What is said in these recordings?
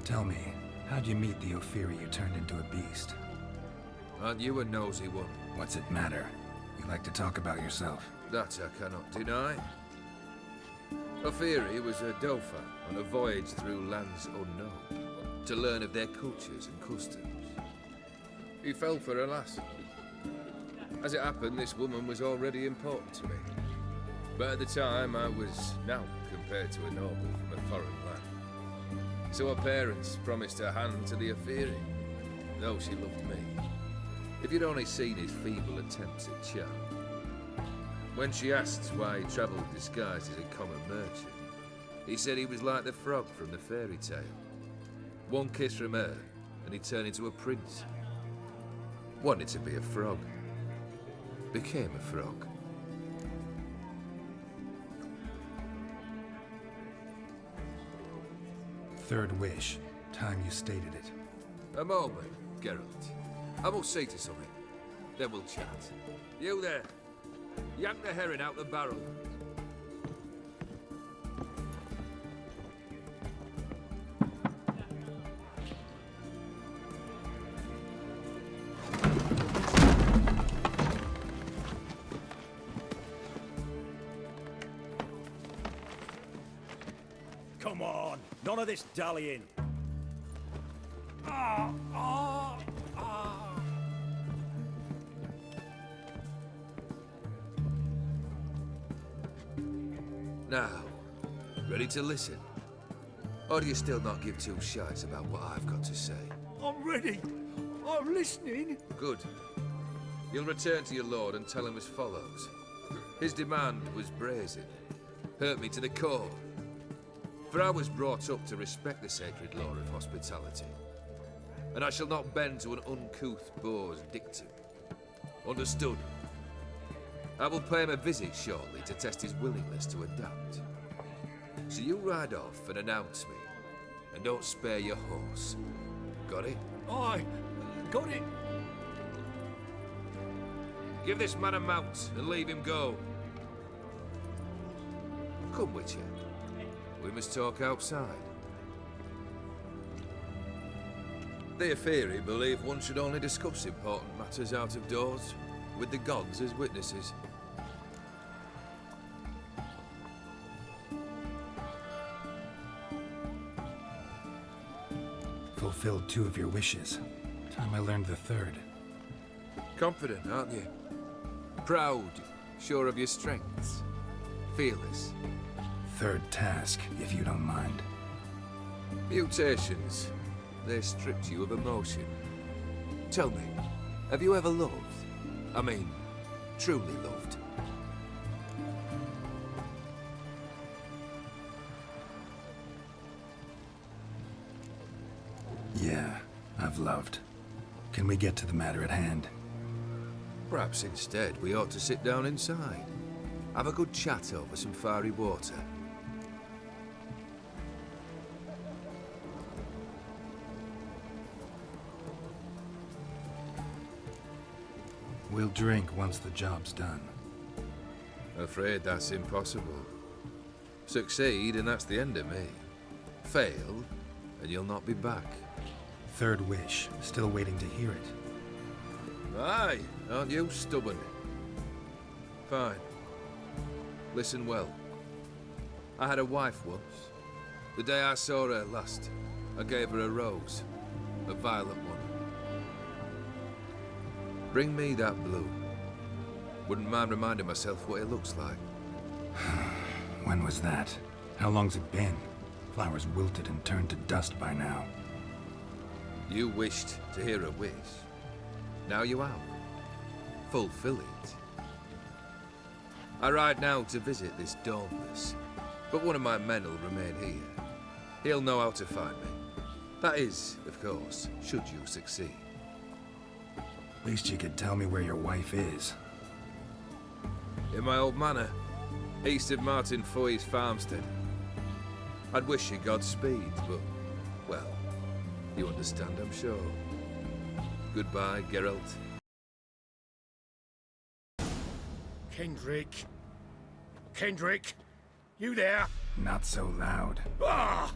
Tell me, how'd you meet the Ophiri you turned into a beast? Aren't you a nosy one? What's it matter? You like to talk about yourself. That I cannot deny. Ophiri was a Dauphin on a voyage through lands unknown, to learn of their cultures and customs. He fell for a lass. As it happened, this woman was already important to me. But at the time, I was now compared to a noble from a foreign land. So her parents promised her hand to the Ophiri, though she loved me. If you'd only seen his feeble attempts at charm. When she asked why he travelled disguised as a common merchant, he said he was like the frog from the fairy tale. One kiss from her, and he turned into a prince. Wanted to be a frog. Became a frog. Third wish. Time you stated it. A moment, Geralt. I must see to something. Then we'll chat. You there. Yank the herring out the barrel. Come on, none of this dallying. Now, ready to listen? Or do you still not give two shites about what I've got to say? I'm ready. I'm listening. Good. You'll return to your lord and tell him as follows. His demand was brazen. Hurt me to the core. For I was brought up to respect the sacred law of hospitality. And I shall not bend to an uncouth boor's dictum. Understood? I will pay him a visit shortly to test his willingness to adapt. So you ride off and announce me. And don't spare your horse. Got it? Aye, got it. Give this man a mount and leave him go. Come, Witcher. We must talk outside. The Ophiri believe one should only discuss important matters out of doors, with the gods as witnesses. Fulfilled 2 of your wishes. Time I learned the 3rd. Confident, aren't you? Proud, sure of your strengths. Fearless. 3rd task, if you don't mind. Mutations. They stripped you of emotion. Tell me, have you ever loved? I mean, truly loved? Yeah, I've loved. Can we get to the matter at hand? Perhaps instead we ought to sit down inside. Have a good chat over some fiery water. We'll drink once the job's done. Afraid that's impossible. Succeed and that's the end of me. Fail and you'll not be back. 3rd wish. Still waiting to hear it. Aye, aren't you stubborn? Fine. Listen well. I had a wife once. The day I saw her last, I gave her a rose. A violet one. Bring me that blue. Wouldn't mind reminding myself what it looks like. When was that? How long's it been? Flowers wilted and turned to dust by now. You wished to hear a wish. Now you have. Fulfill it. I ride now to visit this Dauntless, but one of my men will remain here. He'll know how to find me. That is, of course, should you succeed. Least you could tell me where your wife is. In my old manor, east of Martin Foy's farmstead. I'd wish you Godspeed, but, well, you understand, I'm sure. Goodbye, Geralt. Kendrick. Kendrick, you there? Not so loud. Ah!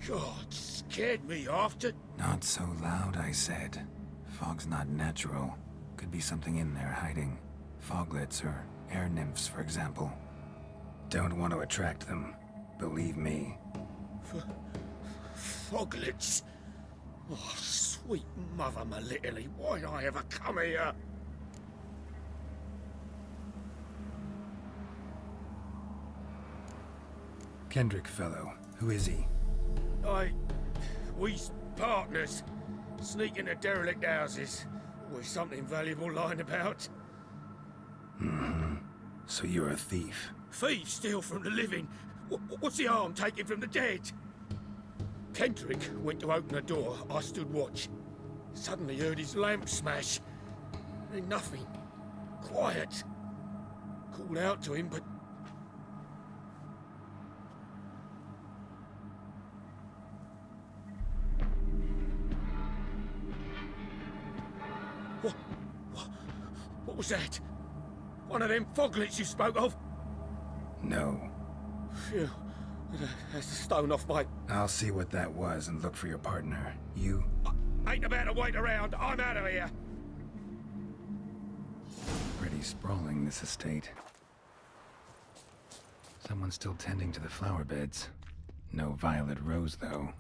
God's scared me after. Not so loud, I said. Fog's not natural. Could be something in there hiding. Foglets or air nymphs, for example. Don't want to attract them. Believe me. Foglets? Oh, sweet mother Melitterly, why'd I ever come here? Kendrick fellow. Who is he? We's partners. Sneak into derelict houses. With something valuable lying about. Mm-hmm. So you're a thief. Thieves steal from the living. What's the harm taken from the dead? Kendrick went to open the door. I stood watch. Suddenly heard his lamp smash. Then nothing. Quiet. Called out to him, but... What was that? One of them foglets you spoke of? No. Phew. That's the stone off my... I'll see what that was and look for your partner. You? I ain't about to wait around. I'm out of here. Pretty sprawling, this estate. Someone's still tending to the flower beds. No violet rose, though.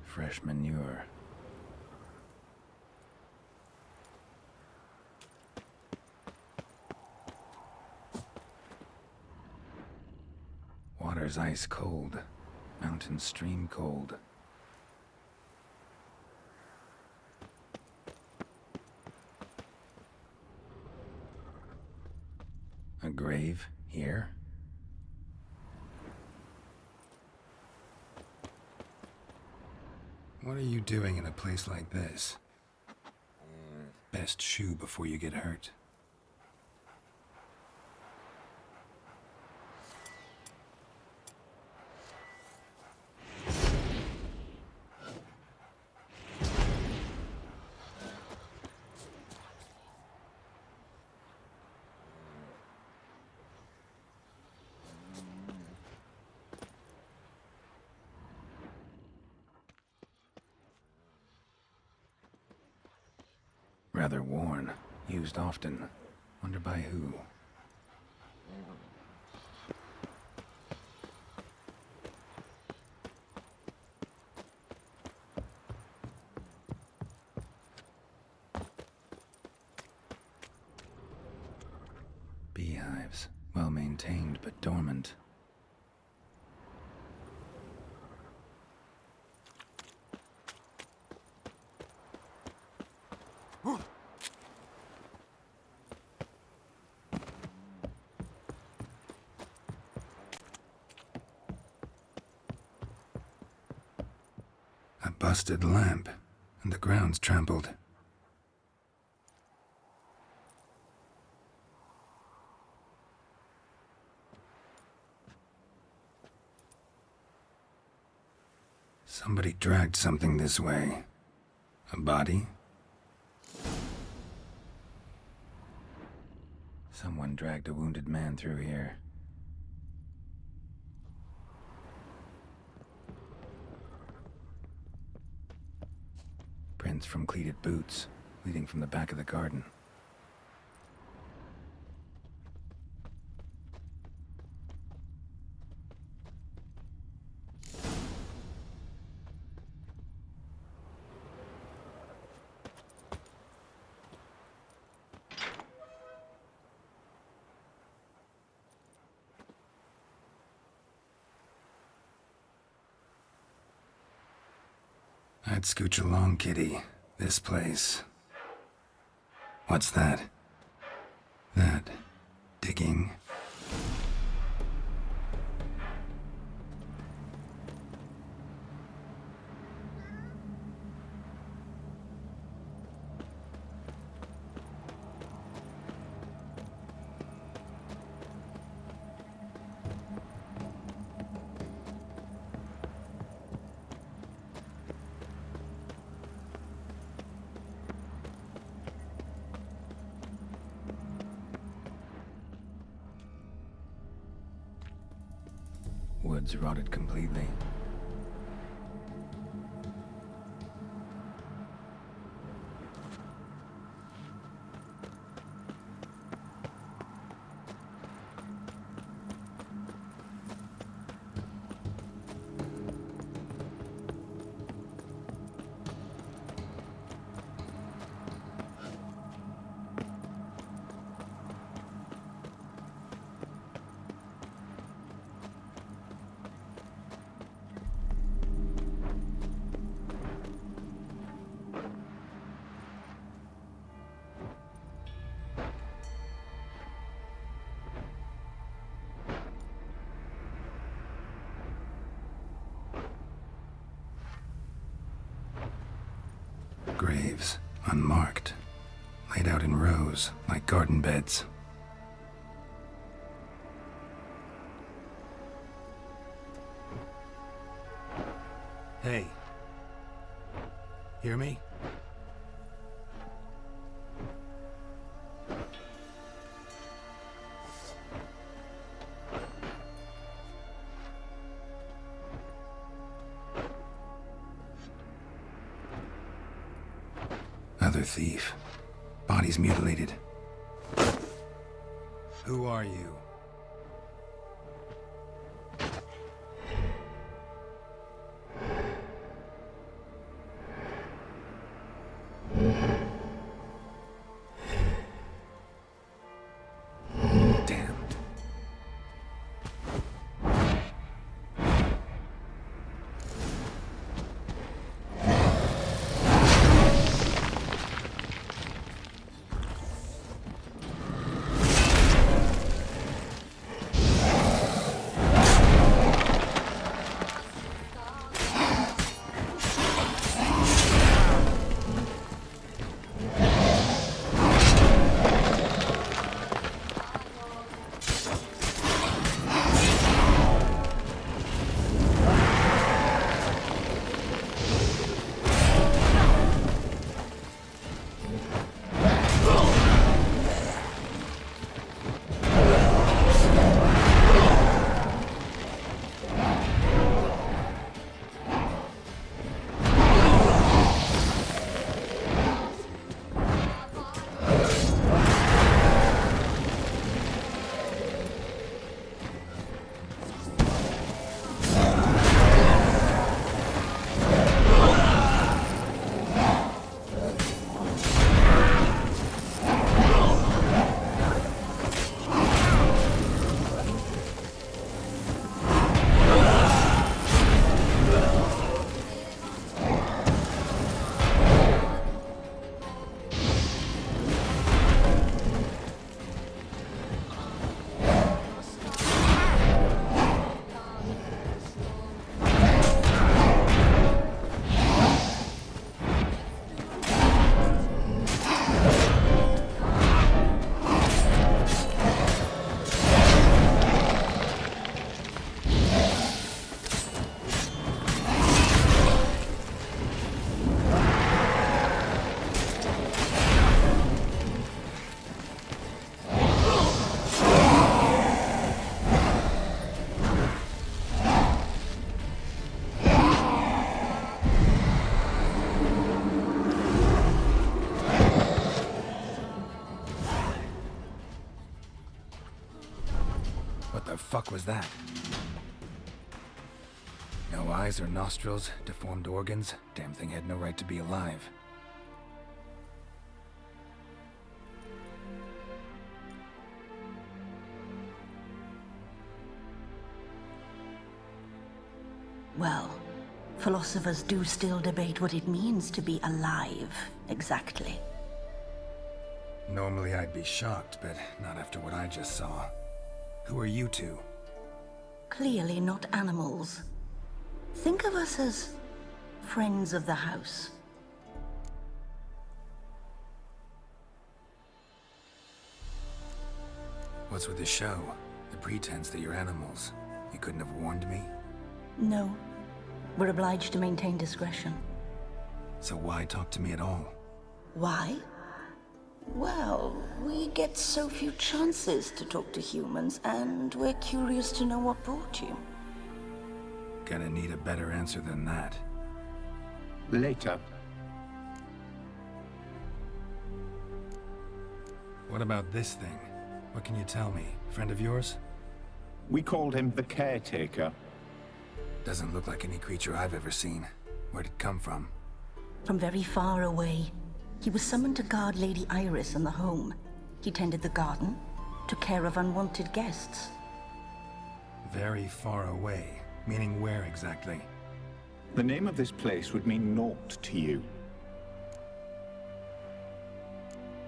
Fresh manure. Water's ice cold. Mountain stream cold. A grave here? What are you doing in a place like this? Best shoe before you get hurt. Rather worn. Used often. Wonder by who. Beehives. Well maintained, but dormant. A busted lamp, and the ground's trampled. Somebody dragged something this way. A body? Someone dragged a wounded man through here. Prints from cleated boots, leading from the back of the garden. I'd scooch along, kitty. This place. What's that? That. Digging. Woods rotted completely. Graves, unmarked, laid out in rows like garden beds. Hey. Hear me? Another thief. Bodies mutilated. Who are you? Damn. What the fuck was that? No eyes or nostrils, deformed organs. Damn thing had no right to be alive. Well, philosophers do still debate what it means to be alive, exactly. Normally I'd be shocked, but not after what I just saw. Who are you two? Clearly not animals. Think of us as friends of the house. What's with the show? The pretense that you're animals. You couldn't have warned me? No. We're obliged to maintain discretion. So why talk to me at all? Why? Well, we get so few chances to talk to humans, and we're curious to know what brought you. Gonna need a better answer than that. Later. What about this thing? What can you tell me? Friend of yours? We called him the Caretaker. Doesn't look like any creature I've ever seen. Where'd it come from? From very far away. He was summoned to guard Lady Iris and the home. He tended the garden, took care of unwanted guests. Very far away. Meaning where exactly? The name of this place would mean naught to you.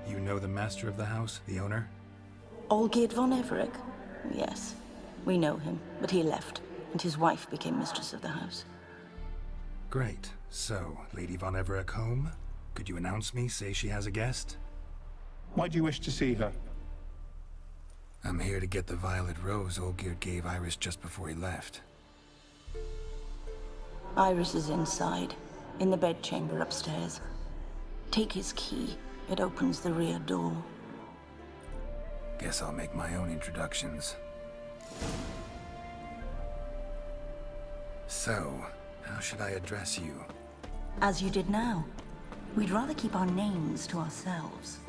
You know the master of the house, the owner? Olgierd von Everec? Yes, we know him, but he left, and his wife became mistress of the house. Great. So, Lady von Everec home? Could you announce me, say she has a guest? Why do you wish to see her? I'm here to get the violet rose Olgierd gave Iris just before he left. Iris is inside, in the bedchamber upstairs. Take his key. It opens the rear door. Guess I'll make my own introductions. So, how should I address you? As you did now. We'd rather keep our names to ourselves.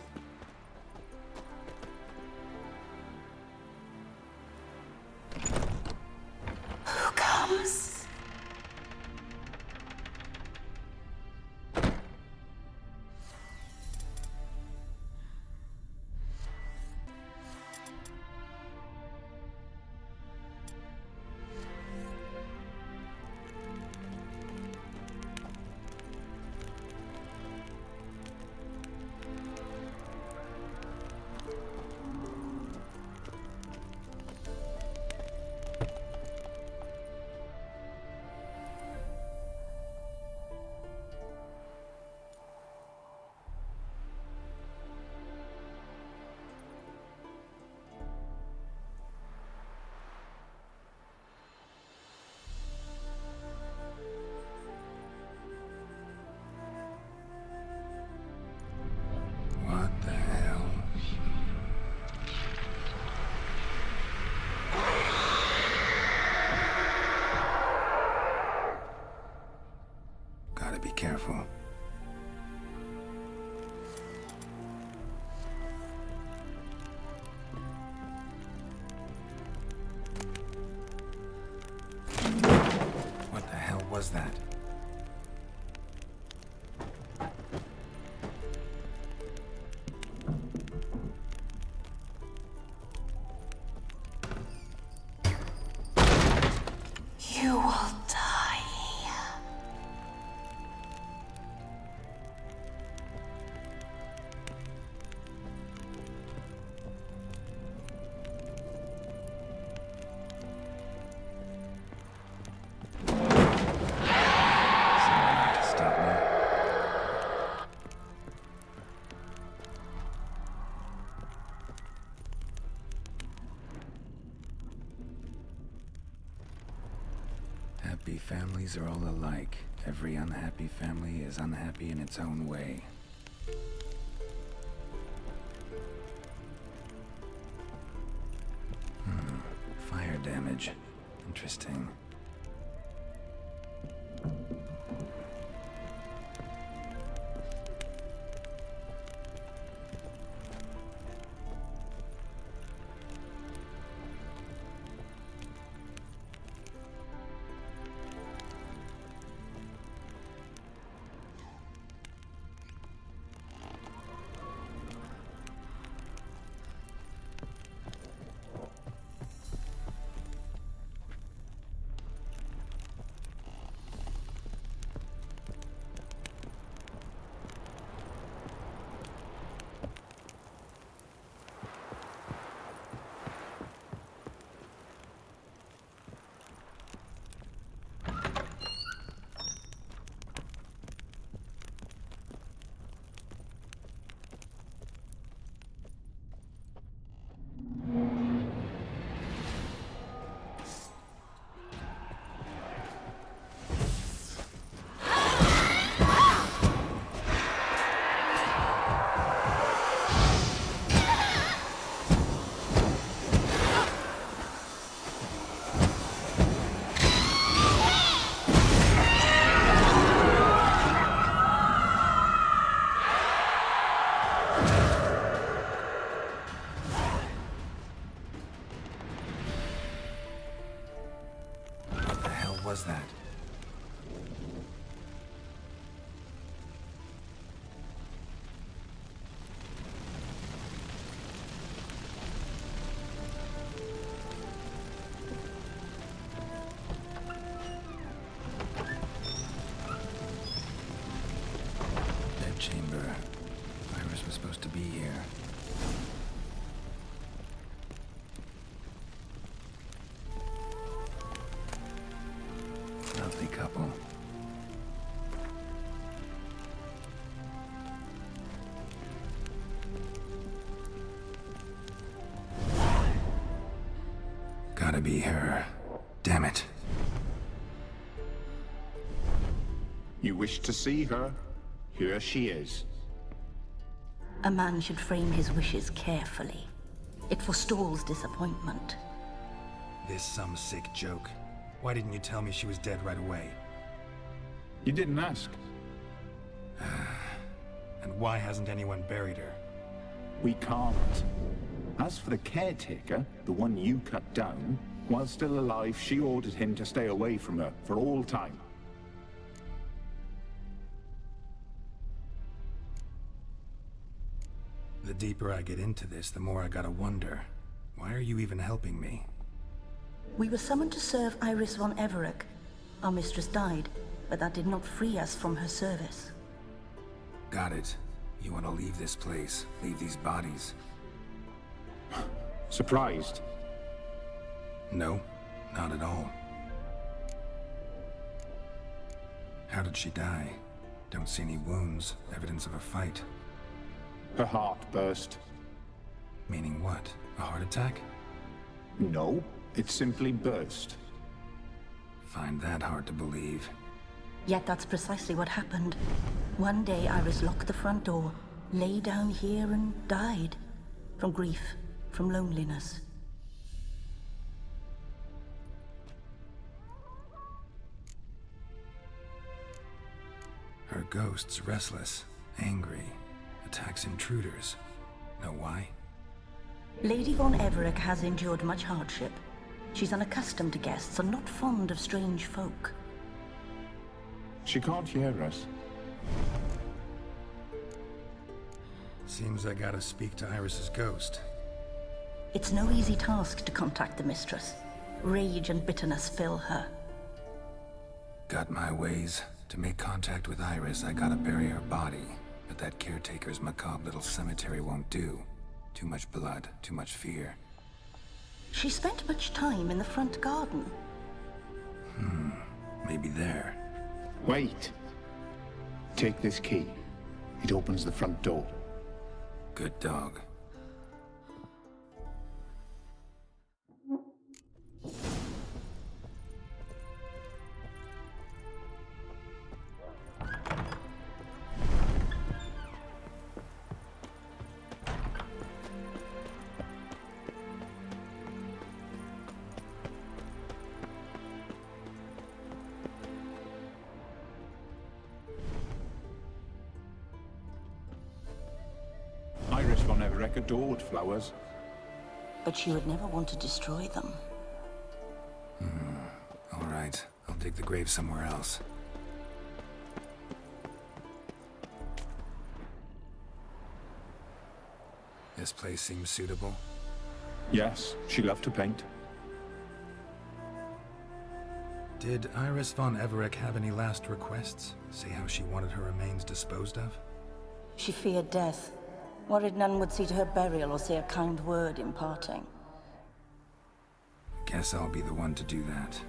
Who comes? What the hell? Gotta be careful. What the hell was that? You will die. Someone to stop me. Happy families are all alike. Every unhappy family is unhappy in its own way. Fire damage. Interesting. was that? Dead chamber. Iris was supposed to be here. Lovely couple. Gotta be her. Damn it. You wish to see her? Here she is. A man should frame his wishes carefully. It forestalls disappointment. This some sick joke. Why didn't you tell me she was dead right away? You didn't ask. And why hasn't anyone buried her? We can't. As for the caretaker, the one you cut down, while still alive, she ordered him to stay away from her for all time. The deeper I get into this, the more I gotta wonder. Why are you even helping me? We were summoned to serve Iris von Everec. Our mistress died, but that did not free us from her service. Got it. You want to leave this place, leave these bodies? Surprised? No, not at all. How did she die? Don't see any wounds, evidence of a fight. Her heart burst. Meaning what? A heart attack? No, it simply burst. Find that hard to believe. Yet that's precisely what happened. One day Iris locked the front door, lay down here and died. From grief, from loneliness. Her ghost's restless, angry, attacks intruders. Know why? Lady von Everec has endured much hardship. She's unaccustomed to guests and not fond of strange folk. She can't hear us. Seems I gotta speak to Iris's ghost. It's no easy task to contact the mistress. Rage and bitterness fill her. Got my ways. To make contact with Iris, I gotta bury her body. But that caretaker's macabre little cemetery won't do. Too much blood, too much fear. She spent much time in the front garden. Maybe there. Wait. Take this key. It opens the front door. Good dog. Iris von Everec adored flowers. But she would never want to destroy them. All right, I'll dig the grave somewhere else. This place seems suitable. Yes, she loved to paint. Did Iris von Everec have any last requests? Say how she wanted her remains disposed of? She feared death. Worried none would see to her burial or say a kind word in parting. Guess I'll be the one to do that.